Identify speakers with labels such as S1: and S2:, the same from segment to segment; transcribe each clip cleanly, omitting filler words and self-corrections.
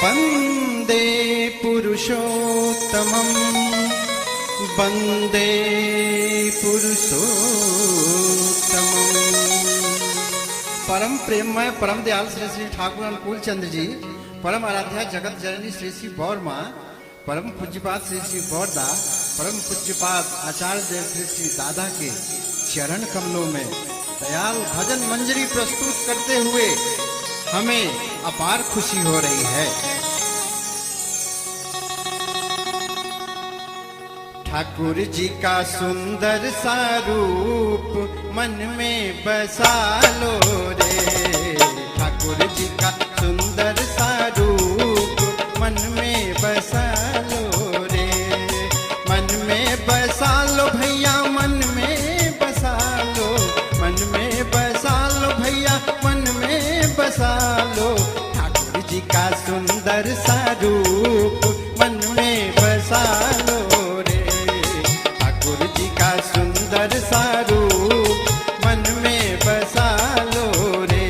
S1: वंदे पुरुषोत्तमं वंदे पुरुषोत्तमं। परम प्रेममय परम दयाल श्री श्री ठाकुर अनुकूल चंद्र जी, परम आराध्या जगत जननी श्री श्री बौर माँ, परम पूज्यपाद श्री श्री बौरदा, परम पूज्यपाद आचार्य देव श्री श्री दादा के चरण कमलों में दयाल भजन मंजरी प्रस्तुत करते हुए हमें अपार खुशी हो रही है। ठाकुर जी का सुंदर सा रूप मन में बसा लो रे, ठाकुर जी का सुंदर सा रूप मन में बसा लो रे, मन में बसा लो भैया, मन में बसा लो, मन में बसा लो भैया, मन में बसा लो। ठाकुर जी का सुंदर सा रूप मन में बसा लो रे, ठाकुर जी का सुंदर सा रूप मन में बसा लो रे।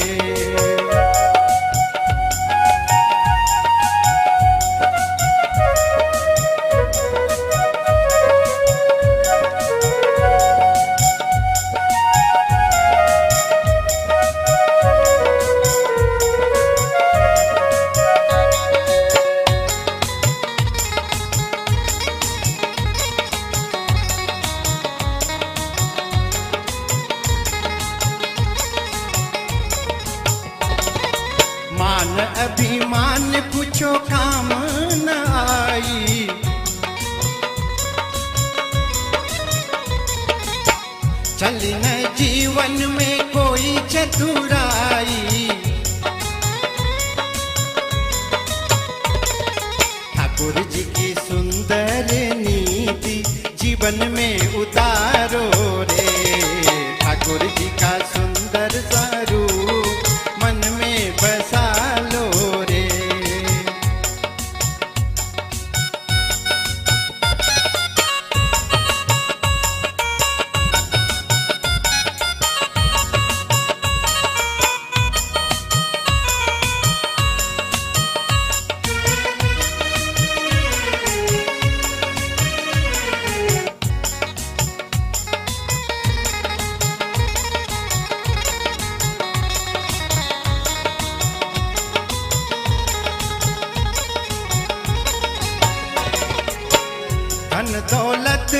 S1: मान अभिमान पूछो काम न आई, चली न जीवन में कोई चतुराई, ठाकुर जी की सुंदर नीति जीवन में उतारो रे, ठाकुर जी का सुंदर सा रूप मन में बसा लो रे। धन दौलत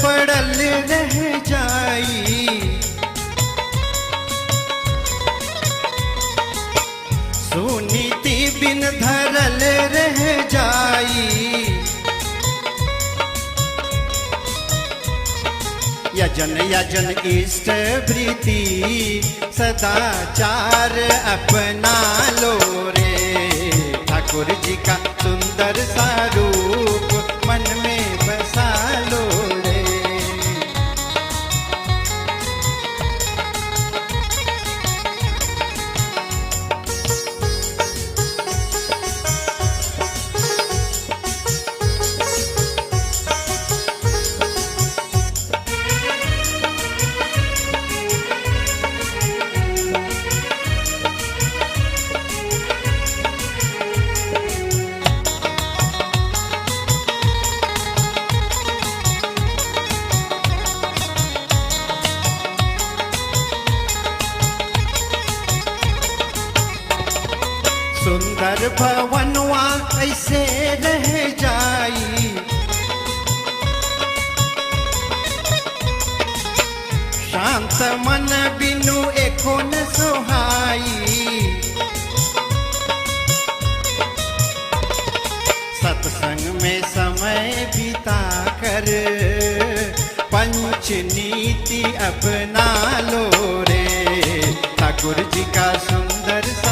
S1: पड़ल रह जाई, सुनीति बिन धरल रह जाई, यजन यजन इष्ट वृत्ति सदाचार अपना लो रे, ठाकुर जी का सुंदर सा रूप मन में बसा लो रे। सुंदर भवनवा ऐसे रह जाई, शांत मन बिनु एको न सोहाई, सत्संग में समय बिता कर पंच नीति अपना लो रे, ठाकुर जी का सुंदर सा